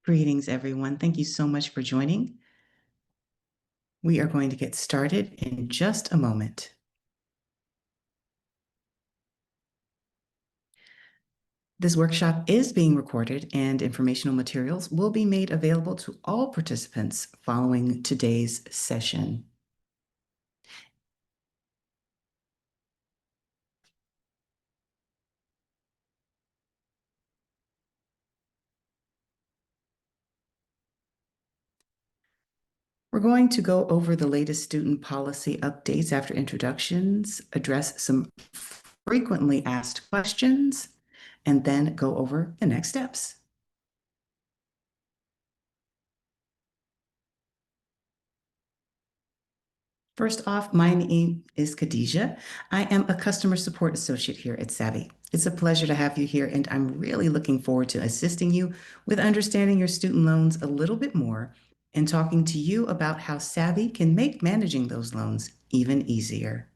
Greetings, everyone. Thank you so much for joining. We are going to get started in just a moment. This workshop is being recorded and informational materials will be made available to all participants following today's session. We're going to go over the latest student policy updates after introductions, address some frequently asked questions, and then go over the next steps. First off, my name is Khadijah. I am a customer support associate here at Savi. It's a pleasure to have you here, and I'm really looking forward to assisting you with understanding your student loans a little bit more and talking to you about how Savi can make managing those loans even easier.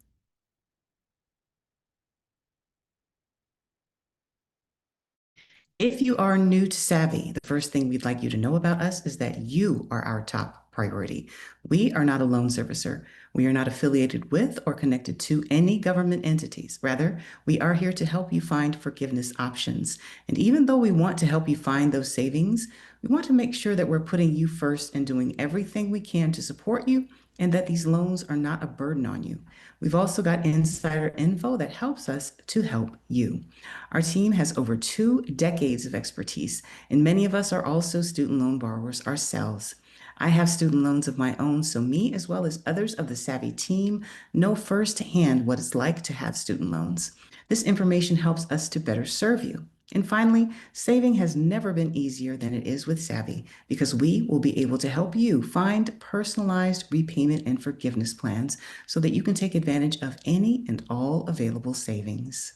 If you are new to Savi, the first thing we'd like you to know about us is that you are our top priority. We are not a loan servicer. We are not affiliated with or connected to any government entities. Rather, we are here to help you find forgiveness options. And even though we want to help you find those savings, we want to make sure that we're putting you first and doing everything we can to support you and that these loans are not a burden on you. We've also got insider info that helps us to help you. Our team has over 2 decades of expertise, and many of us are also student loan borrowers ourselves. I have student loans of my own, so me, as well as others of the Savi team, know firsthand what it's like to have student loans. This information helps us to better serve you. And finally, saving has never been easier than it is with Savi because we will be able to help you find personalized repayment and forgiveness plans so that you can take advantage of any and all available savings.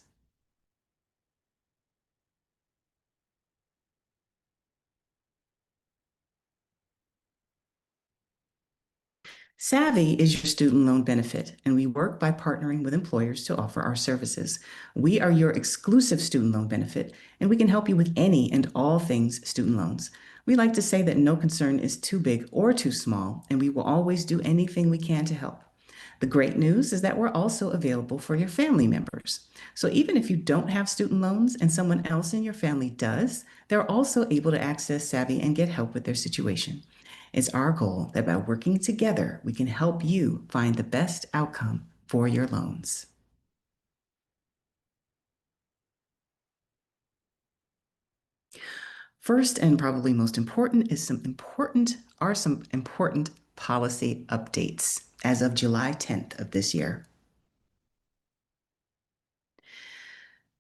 Savi is your student loan benefit, and we work by partnering with employers to offer our services. We are your exclusive student loan benefit, and we can help you with any and all things student loans. We like to say that no concern is too big or too small, and we will always do anything we can to help. The great news is that we're also available for your family members. So even if you don't have student loans and someone else in your family does, they're also able to access Savi and get help with their situation. It's our goal that by working together, we can help you find the best outcome for your loans. First, and probably most important, some important policy updates as of July 10th of this year.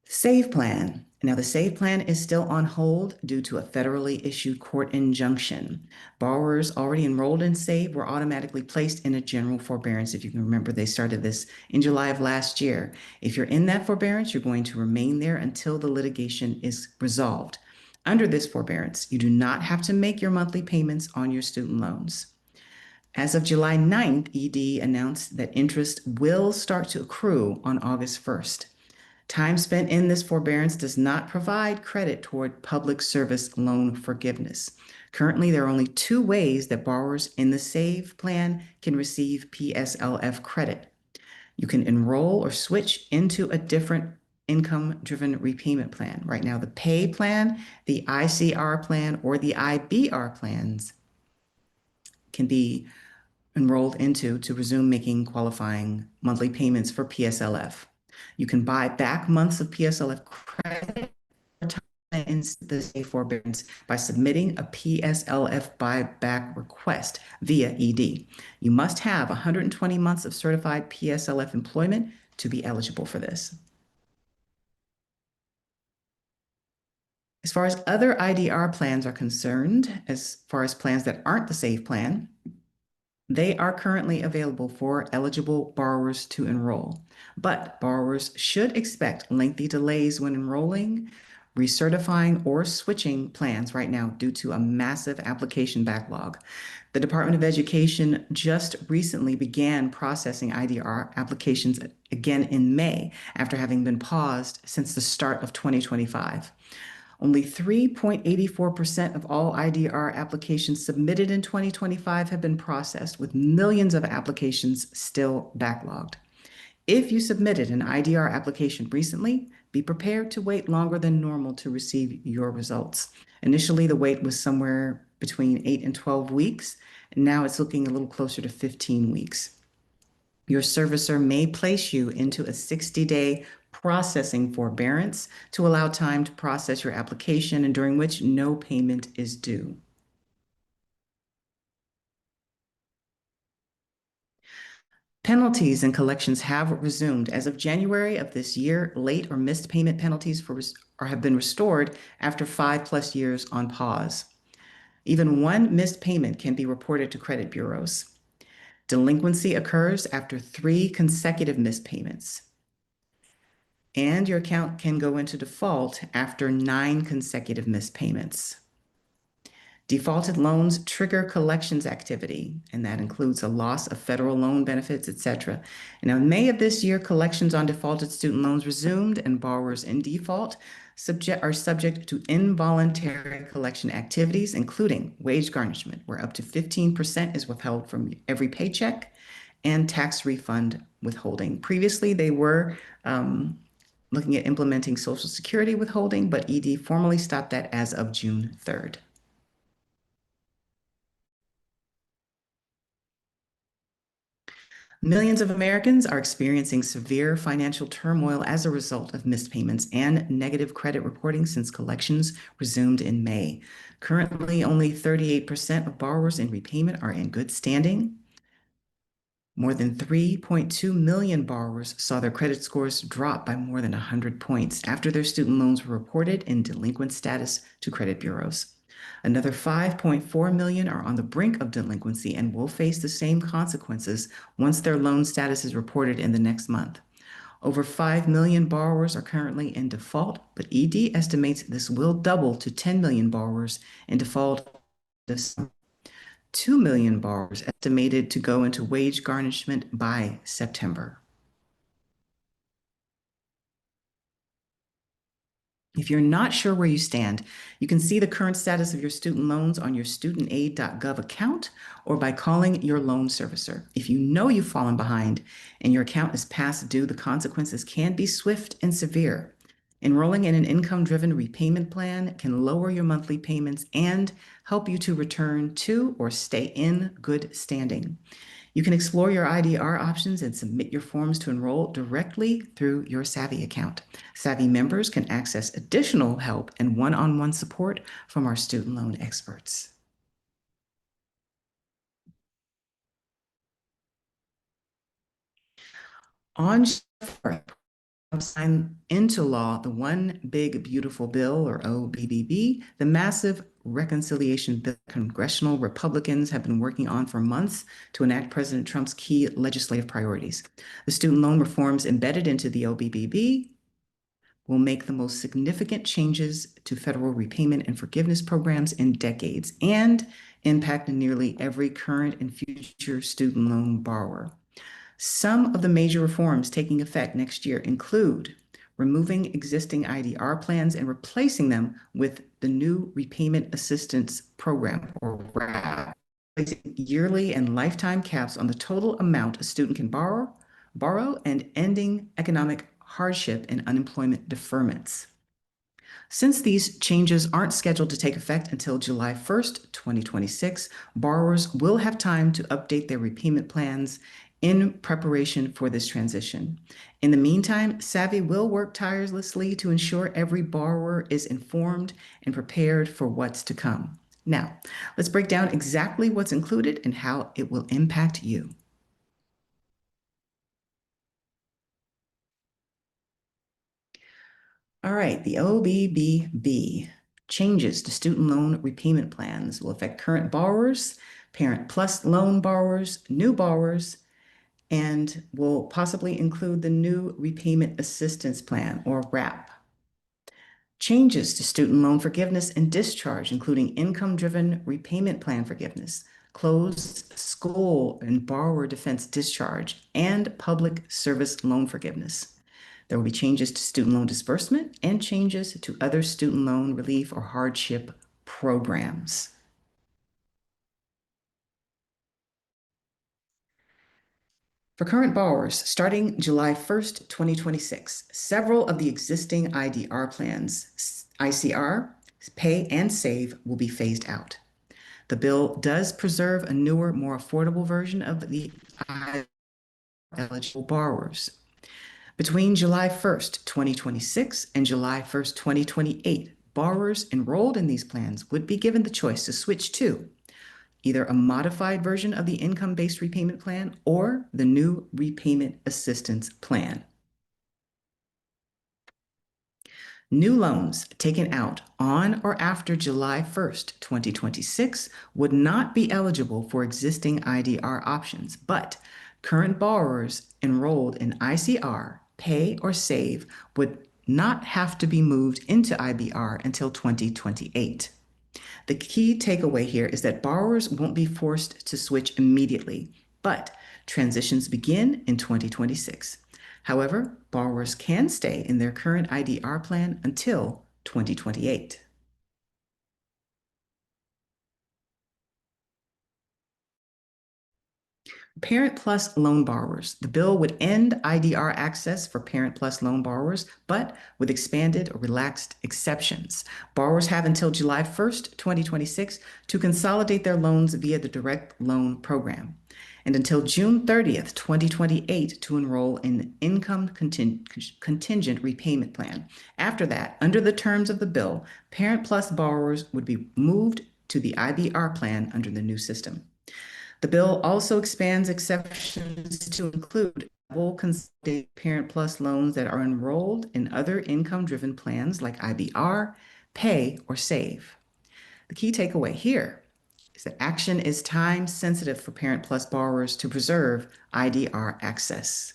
SAVE plan. Now, the SAVE plan is still on hold due to a federally issued court injunction. Borrowers already enrolled in SAVE were automatically placed in a general forbearance. If you can remember, they started this in July of last year. If you're in that forbearance, you're going to remain there until the litigation is resolved. Under this forbearance, you do not have to make your monthly payments on your student loans. As of July 9th, ED announced that interest will start to accrue on August 1st. Time spent in this forbearance does not provide credit toward public service loan forgiveness. Currently, there are only 2 ways that borrowers in the SAVE plan can receive PSLF credit. You can enroll or switch into a different income-driven repayment plan. Right now, the PAY plan, the ICR plan, or the IBR plans can be enrolled into to resume making qualifying monthly payments for PSLF. You can buy back months of PSLF credit in the SAVE forbearance by submitting a PSLF buyback request via ED. You must have 120 months of certified PSLF employment to be eligible for this. As far as other IDR plans are concerned, as far as plans that aren't the SAVE plan, they are currently available for eligible borrowers to enroll, but borrowers should expect lengthy delays when enrolling, recertifying, or switching plans right now due to a massive application backlog. The Department of Education just recently began processing IDR applications again in May after having been paused since the start of 2025. Only 3.84% of all IDR applications submitted in 2025 have been processed, with millions of applications still backlogged. If you submitted an IDR application recently, be prepared to wait longer than normal to receive your results. Initially, the wait was somewhere between 8 and 12 weeks, and now it's looking a little closer to 15 weeks. Your servicer may place you into a 60-day processing forbearance to allow time to process your application and during which no payment is due. Penalties and collections have resumed. As of January of this year, late or missed payment penalties have been restored after 5+ years on pause. Even one missed payment can be reported to credit bureaus. Delinquency occurs after 3 consecutive missed payments. And your account can go into default after 9 consecutive missed payments. Defaulted loans trigger collections activity, and that includes a loss of federal loan benefits, etc. Now, in May of this year, collections on defaulted student loans resumed, and borrowers in default are subject to involuntary collection activities, including wage garnishment, where up to 15% is withheld from every paycheck, and tax refund withholding. Previously, they were looking at implementing Social Security withholding, but ED formally stopped that as of June 3rd. Millions of Americans are experiencing severe financial turmoil as a result of missed payments and negative credit reporting since collections resumed in May. Currently, only 38% of borrowers in repayment are in good standing. More than 3.2 million borrowers saw their credit scores drop by more than 100 points after their student loans were reported in delinquent status to credit bureaus. Another 5.4 million are on the brink of delinquency and will face the same consequences once their loan status is reported in the next month. Over 5 million borrowers are currently in default, but ED estimates this will double to 10 million borrowers in default this summer. 2 million borrowers estimated to go into wage garnishment by September. If you're not sure where you stand, you can see the current status of your student loans on your studentaid.gov account or by calling your loan servicer. If you know you've fallen behind and your account is past due, the consequences can be swift and severe. Enrolling in an income-driven repayment plan can lower your monthly payments and help you to return to or stay in good standing. You can explore your IDR options and submit your forms to enroll directly through your Savi account. Savi members can access additional help and one-on-one support from our student loan experts. On July 4th, signed into law the One Big Beautiful Bill, or OBBB, the massive reconciliation bill congressional Republicans have been working on for months to enact President Trump's key legislative priorities. The student loan reforms embedded into the OBBB will make the most significant changes to federal repayment and forgiveness programs in decades and impact nearly every current and future student loan borrower. Some of the major reforms taking effect next year include removing existing IDR plans and replacing them with the new Repayment Assistance Program, or RAP, placing yearly and lifetime caps on the total amount a student can borrow, and ending economic hardship and unemployment deferments. Since these changes aren't scheduled to take effect until July 1st, 2026, borrowers will have time to update their repayment plans in preparation for this transition. In the meantime, Savi will work tirelessly to ensure every borrower is informed and prepared for what's to come. Now, let's break down exactly what's included and how it will impact you. All right, the OBBB changes to student loan repayment plans will affect current borrowers, Parent Plus loan borrowers, new borrowers, and will possibly include the new Repayment Assistance Plan, or RAP. Changes to student loan forgiveness and discharge, including income-driven repayment plan forgiveness, closed school and borrower defense discharge, and public service loan forgiveness. There will be changes to student loan disbursement and changes to other student loan relief or hardship programs. For current borrowers, starting July 1st, 2026, several of the existing IDR plans, ICR, Pay and Save, will be phased out. The bill does preserve a newer, more affordable version of the eligible borrowers. Between July 1st, 2026 and July 1st, 2028, borrowers enrolled in these plans would be given the choice to switch to either a modified version of the income-based repayment plan or the new repayment assistance plan. New loans taken out on or after July 1st, 2026 would not be eligible for existing IDR options, but current borrowers enrolled in ICR, Pay or Save would not have to be moved into IBR until 2028. The key takeaway here is that borrowers won't be forced to switch immediately, but transitions begin in 2026. However, borrowers can stay in their current IDR plan until 2028. Parent Plus loan borrowers. The bill would end IDR access for Parent Plus loan borrowers, but with expanded or relaxed exceptions. Borrowers have until July 1st, 2026 to consolidate their loans via the Direct Loan Program, and until June 30th, 2028 to enroll in income contingent repayment plan. After that, under the terms of the bill, Parent Plus borrowers would be moved to the IBR plan under the new system. The bill also expands exceptions to include double consolidated Parent Plus loans that are enrolled in other income-driven plans like IBR, Pay, or Save. The key takeaway here is that action is time-sensitive for Parent Plus borrowers to preserve IDR access.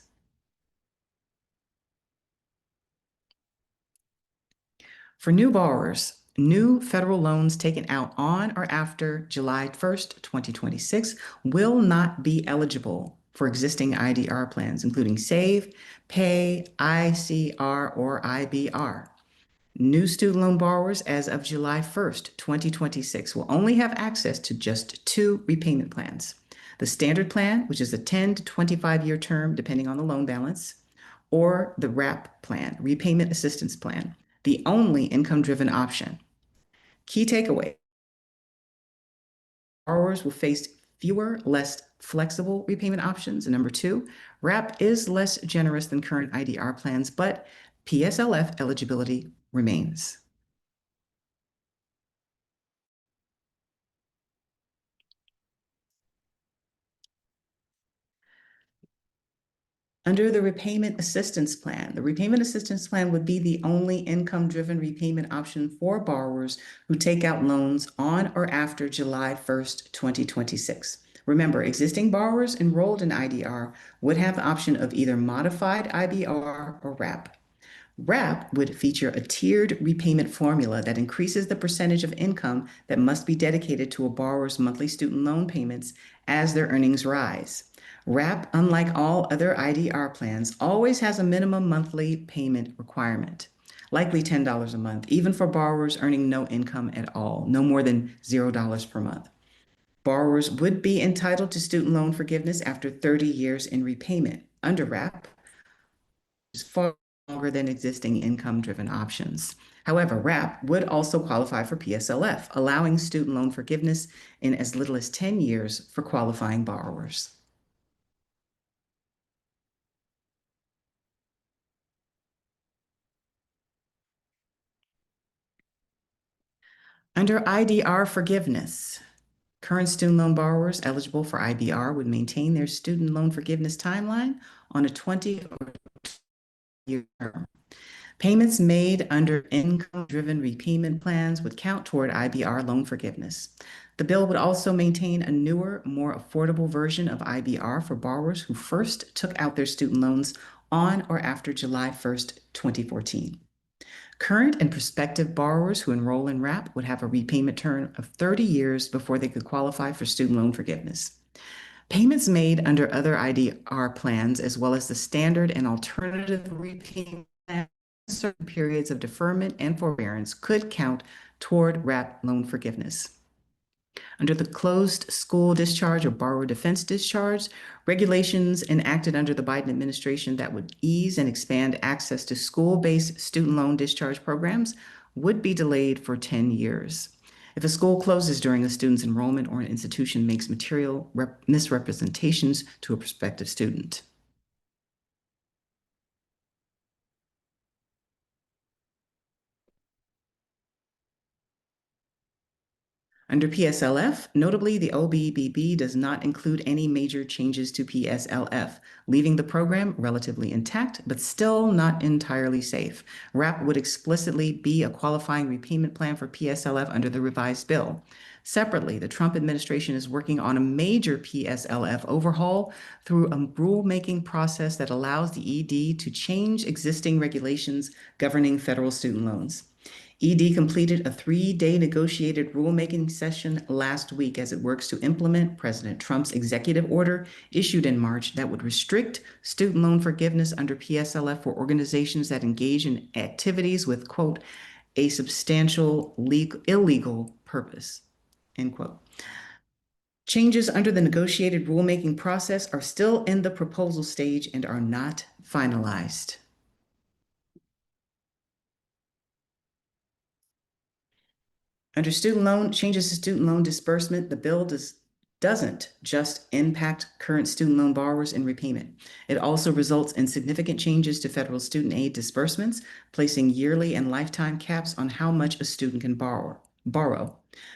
For new borrowers, new federal loans taken out on or after July 1st, 2026 will not be eligible for existing IDR plans, including Save, Pay, ICR, or IBR. New student loan borrowers as of July 1st, 2026 will only have access to just two repayment plans. The standard plan, which is a 10 to 25-year term depending on the loan balance, or the RAP plan, Repayment Assistance Plan, the only income-driven option. Key takeaway, borrowers will face fewer, less flexible repayment options. And number two, RAP is less generous than current IDR plans, but PSLF eligibility remains. Under the Repayment Assistance Plan, the Repayment Assistance Plan would be the only income-driven repayment option for borrowers who take out loans on or after July 1st, 2026. Remember, existing borrowers enrolled in IDR would have the option of either modified IBR or RAP. RAP would feature a tiered repayment formula that increases the percentage of income that must be dedicated to a borrower's monthly student loan payments as their earnings rise. RAP, unlike all other IDR plans, always has a minimum monthly payment requirement, likely $10 a month, even for borrowers earning no income at all, no more than $0 per month. Borrowers would be entitled to student loan forgiveness after 30 years in repayment under RAP, which is far longer than existing income-driven options. However, RAP would also qualify for PSLF, allowing student loan forgiveness in as little as 10 years for qualifying borrowers. Under IDR forgiveness, current student loan borrowers eligible for IBR would maintain their student loan forgiveness timeline on a 20 or year term. Payments made under income-driven repayment plans would count toward IBR loan forgiveness. The bill would also maintain a newer, more affordable version of IBR for borrowers who first took out their student loans on or after July 1st, 2014. Current and prospective borrowers who enroll in RAP would have a repayment term of 30 years before they could qualify for student loan forgiveness. Payments made under other IDR plans, as well as the standard and alternative repayment plans, certain periods of deferment and forbearance could count toward RAP loan forgiveness. Under the closed school discharge or borrower defense discharge, regulations enacted under the Biden administration that would ease and expand access to school-based student loan discharge programs would be delayed for 10 years. If a school closes during a student's enrollment or an institution makes material misrepresentations to a prospective student. Under PSLF, notably, the OBBB does not include any major changes to PSLF, leaving the program relatively intact, but still not entirely safe. RAP would explicitly be a qualifying repayment plan for PSLF under the revised bill. Separately, the Trump administration is working on a major PSLF overhaul through a rulemaking process that allows the ED to change existing regulations governing federal student loans. ED completed a 3-day negotiated rulemaking session last week as it works to implement President Trump's executive order issued in March that would restrict student loan forgiveness under PSLF for organizations that engage in activities with, quote, a substantial illegal purpose, end quote. Changes under the negotiated rulemaking process are still in the proposal stage and are not finalized. Under changes to student loan disbursement, the bill doesn't just impact current student loan borrowers in repayment. It also results in significant changes to federal student aid disbursements, placing yearly and lifetime caps on how much a student can borrow.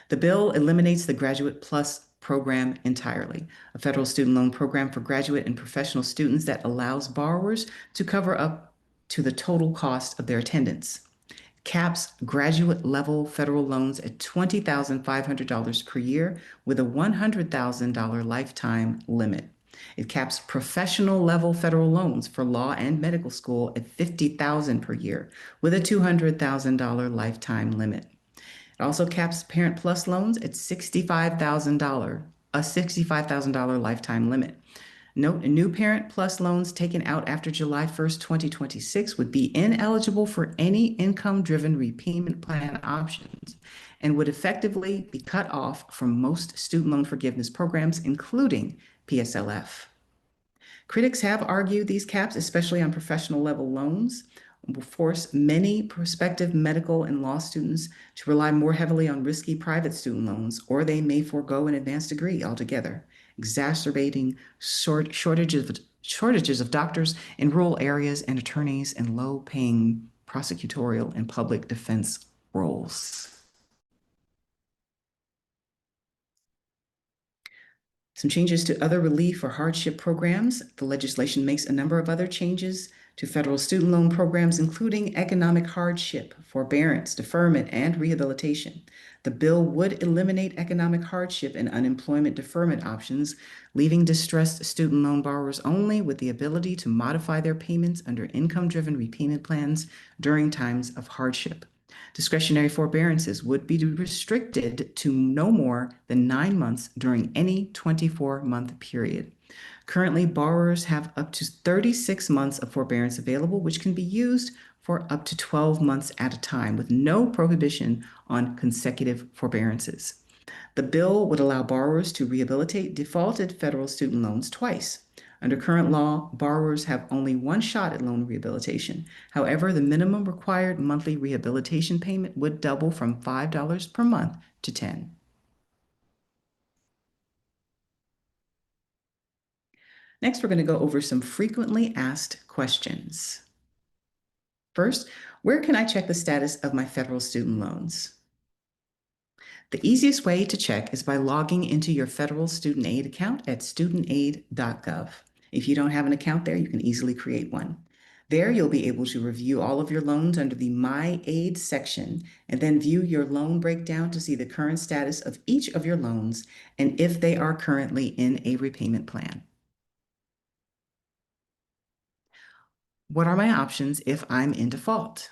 The bill eliminates the Graduate Plus program entirely, a federal student loan program for graduate and professional students that allows borrowers to cover up to the total cost of their attendance. Caps graduate level federal loans at $20,500 per year with a $100,000 lifetime limit. It caps professional level federal loans for law and medical school at $50,000 per year with a $200,000 lifetime limit. It also caps Parent Plus loans at a $65,000 lifetime limit. Note, new Parent Plus loans taken out after July 1st, 2026 would be ineligible for any income-driven repayment plan options and would effectively be cut off from most student loan forgiveness programs, including PSLF. Critics have argued these caps, especially on professional level loans, will force many prospective medical and law students to rely more heavily on risky private student loans, or they may forego an advanced degree altogether, exacerbating shortages of doctors in rural areas and attorneys in low-paying prosecutorial and public defense roles. Some changes to other relief or hardship programs. The legislation makes a number of other changes to federal student loan programs, including economic hardship, forbearance, deferment, and rehabilitation. The bill would eliminate economic hardship and unemployment deferment options, leaving distressed student loan borrowers only with the ability to modify their payments under income-driven repayment plans during times of hardship. Discretionary forbearances would be restricted to no more than 9 months during any 24-month period. Currently, borrowers have up to 36 months of forbearance available, which can be used for up to 12 months at a time with no prohibition on consecutive forbearances. The bill would allow borrowers to rehabilitate defaulted federal student loans twice. Under current law, borrowers have only one shot at loan rehabilitation. However, the minimum required monthly rehabilitation payment would double from $5 per month to $10. Next, we're going to go over some frequently asked questions. First, where can I check the status of my federal student loans? The easiest way to check is by logging into your federal student aid account at studentaid.gov. If you don't have an account there, you can easily create one. There, you'll be able to review all of your loans under the My Aid section and then view your loan breakdown to see the current status of each of your loans and if they are currently in a repayment plan. What are my options if I'm in default?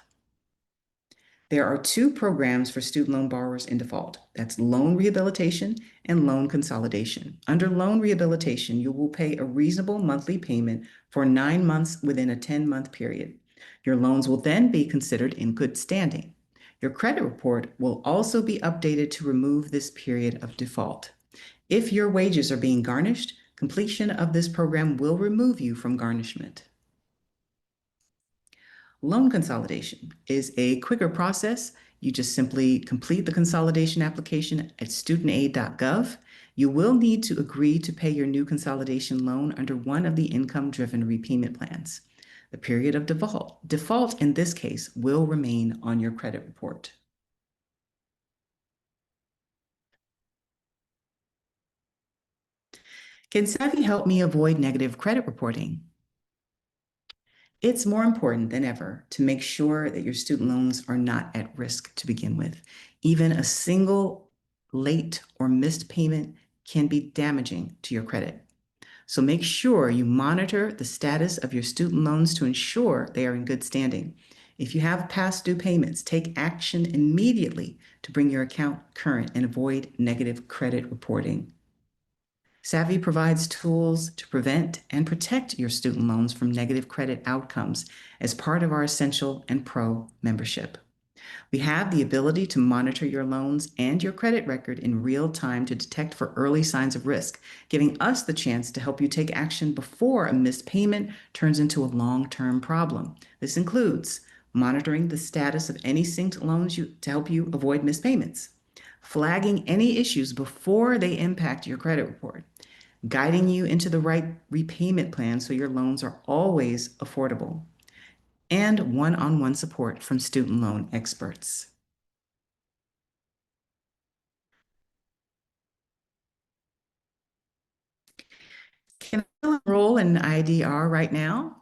There are two programs for student loan borrowers in default. That's loan rehabilitation and loan consolidation. Under loan rehabilitation, you will pay a reasonable monthly payment for 9 months within a 10-month period. Your loans will then be considered in good standing. Your credit report will also be updated to remove this period of default. If your wages are being garnished, completion of this program will remove you from garnishment. Loan consolidation is a quicker process. You just simply complete the consolidation application at studentaid.gov. You will need to agree to pay your new consolidation loan under one of the income-driven repayment plans. The period of default in this case will remain on your credit report. Can Savi help me avoid negative credit reporting? It's more important than ever to make sure that your student loans are not at risk to begin with. Even a single late or missed payment can be damaging to your credit. So make sure you monitor the status of your student loans to ensure they are in good standing. If you have past due payments, take action immediately to bring your account current and avoid negative credit reporting. Savi provides tools to prevent and protect your student loans from negative credit outcomes as part of our Essential and Pro membership. We have the ability to monitor your loans and your credit record in real time to detect for early signs of risk, giving us the chance to help you take action before a missed payment turns into a long-term problem. This includes monitoring the status of any synced loans to help you avoid missed payments, flagging any issues before they impact your credit report, guiding you into the right repayment plan so your loans are always affordable, and one-on-one support from student loan experts. Can I enroll in IDR right now?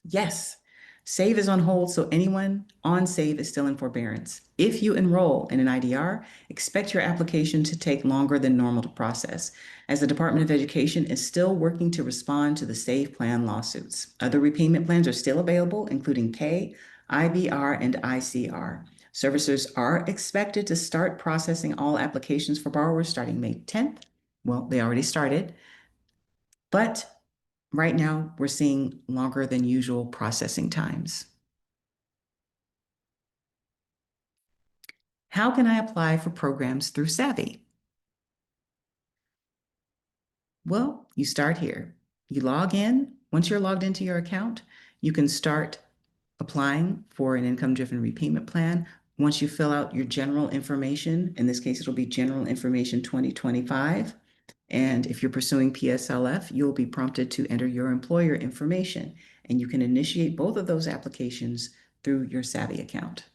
Yes. Save is on hold, so anyone on Save is still in forbearance. If you enroll in an IDR, expect your application to take longer than normal to process, as the Department of Education is still working to respond to the Save Plan lawsuits. Other repayment plans are still available, including K, IBR, and ICR. Servicers are expected to start processing all applications for borrowers starting May 10th. Well, they already started, but right now, we're seeing longer than usual processing times. How can I apply for programs through Savi? Well, you start here. You log in. Once you're logged into your account, you can start applying for an income-driven repayment plan. Once you fill out your general information, in this case, it'll be General Information 2025. And if you're pursuing PSLF, you'll be prompted to enter your employer information, and you can initiate both of those applications through your Savi account.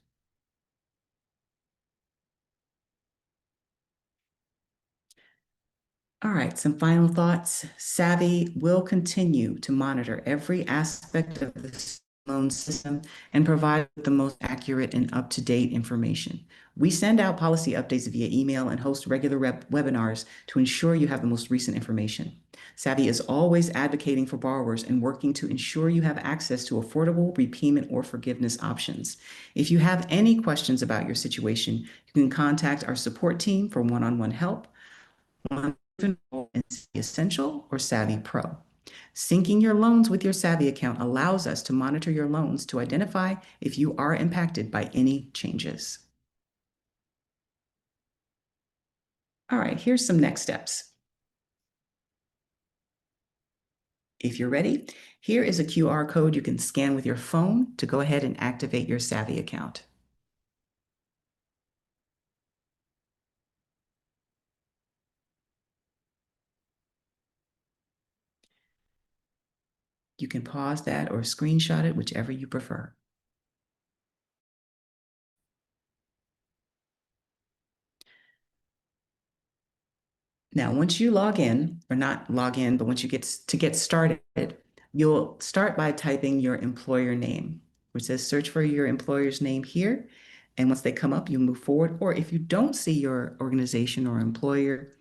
All right, some final thoughts. Savi will continue to monitor every aspect of the loan system and provide the most accurate and up-to-date information. We send out policy updates via email and host regular webinars to ensure you have the most recent information. Savi is always advocating for borrowers and working to ensure you have access to affordable repayment or forgiveness options. If you have any questions about your situation, you can contact our support team for one-on-one help. Enroll in Savi Essential or Savi Pro. Syncing your loans with your Savi account allows us to monitor your loans to identify if you are impacted by any changes. All right, here's some next steps. If you're ready, here is a QR code you can scan with your phone to go ahead and activate your Savi account. You can pause that or screenshot it, whichever you prefer. Now, once you log in, or not log in, but once you get started, you'll start by typing your employer name, which says search for your employer's name here. And once they come up, you move forward. Or if you don't see your organization or employer,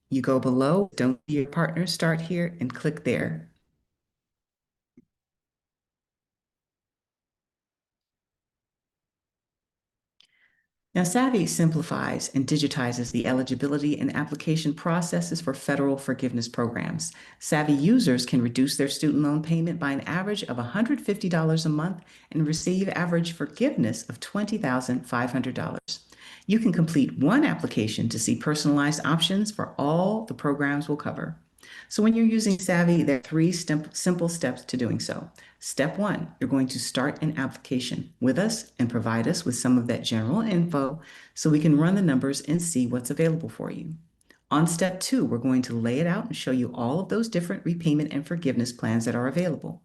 you go below, don't see your partner, start here and click there. Now, Savi simplifies and digitizes the eligibility and application processes for federal forgiveness programs. Savvy users can reduce their student loan payment by an average of $150 a month and receive average forgiveness of $20,500. You can complete one application to see personalized options for all the programs will cover. So when you're using Savvy, there are three simple steps to doing so. Step one, you're going to start an application with us and provide us with some of that general info so we can run the numbers and see what's available for you. On step two, we're going to lay it out and show you all of those different repayment and forgiveness plans that are available.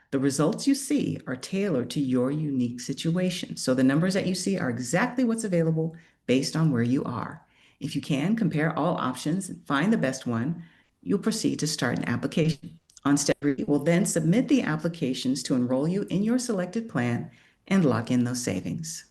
The results you see are tailored to your unique situation. So the numbers that you see are exactly what's available based on where you are. If you can compare all options and find the best one, you'll proceed to start an application. On step three, you will then submit the applications to enroll you in your selected plan and lock in those savings.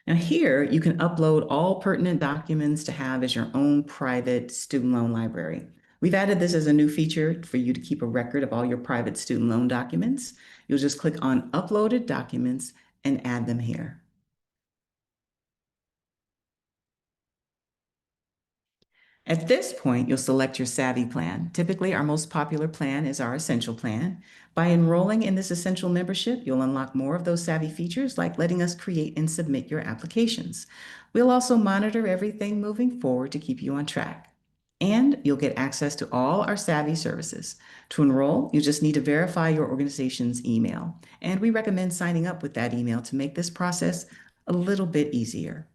Now here, you can upload all pertinent documents to have as your own private student loan library. We've added this as a new feature for you to keep a record of all your private student loan documents. You'll just click on Uploaded Documents and add them here. At this point, you'll select your Savvy plan. Typically, our most popular plan is our Essential plan. By enrolling in this Essential membership, you'll unlock more of those Savvy features like letting us create and submit your applications. We'll also monitor everything moving forward to keep you on track. And you'll get access to all our Savvy services. To enroll, you just need to verify your organization's email. And we recommend signing up with that email to make this process a little bit easier.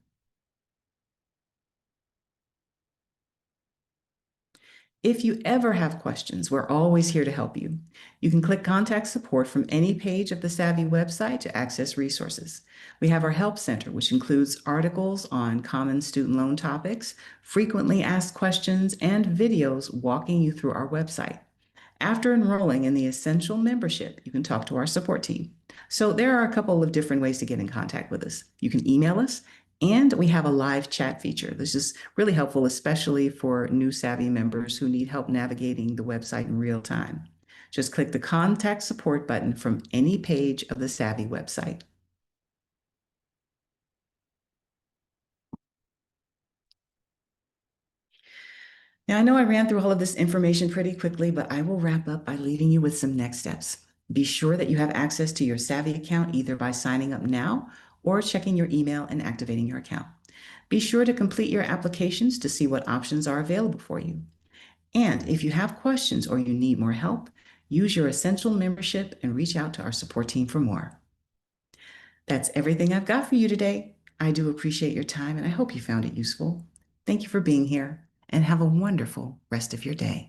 If you ever have questions, we're always here to help you. You can click Contact Support from any page of the Savvy website to access resources. We have our Help Center, which includes articles on common student loan topics, frequently asked questions, and videos walking you through our website. After enrolling in the Essential membership, you can talk to our support team. So there are a couple of different ways to get in contact with us. You can email us, and we have a live chat feature. This is really helpful, especially for new Savvy members who need help navigating the website in real time. Just click the Contact Support button from any page of the Savvy website. Now, I know I ran through all of this information pretty quickly, but I will wrap up by leaving you with some next steps. Be sure that you have access to your Savvy account either by signing up now or checking your email and activating your account. Be sure to complete your applications to see what options are available for you. And if you have questions or you need more help, use your Essential membership and reach out to our support team for more. That's everything I've got for you today. I do appreciate your time and I hope you found it useful. Thank you for being here and have a wonderful rest of your day.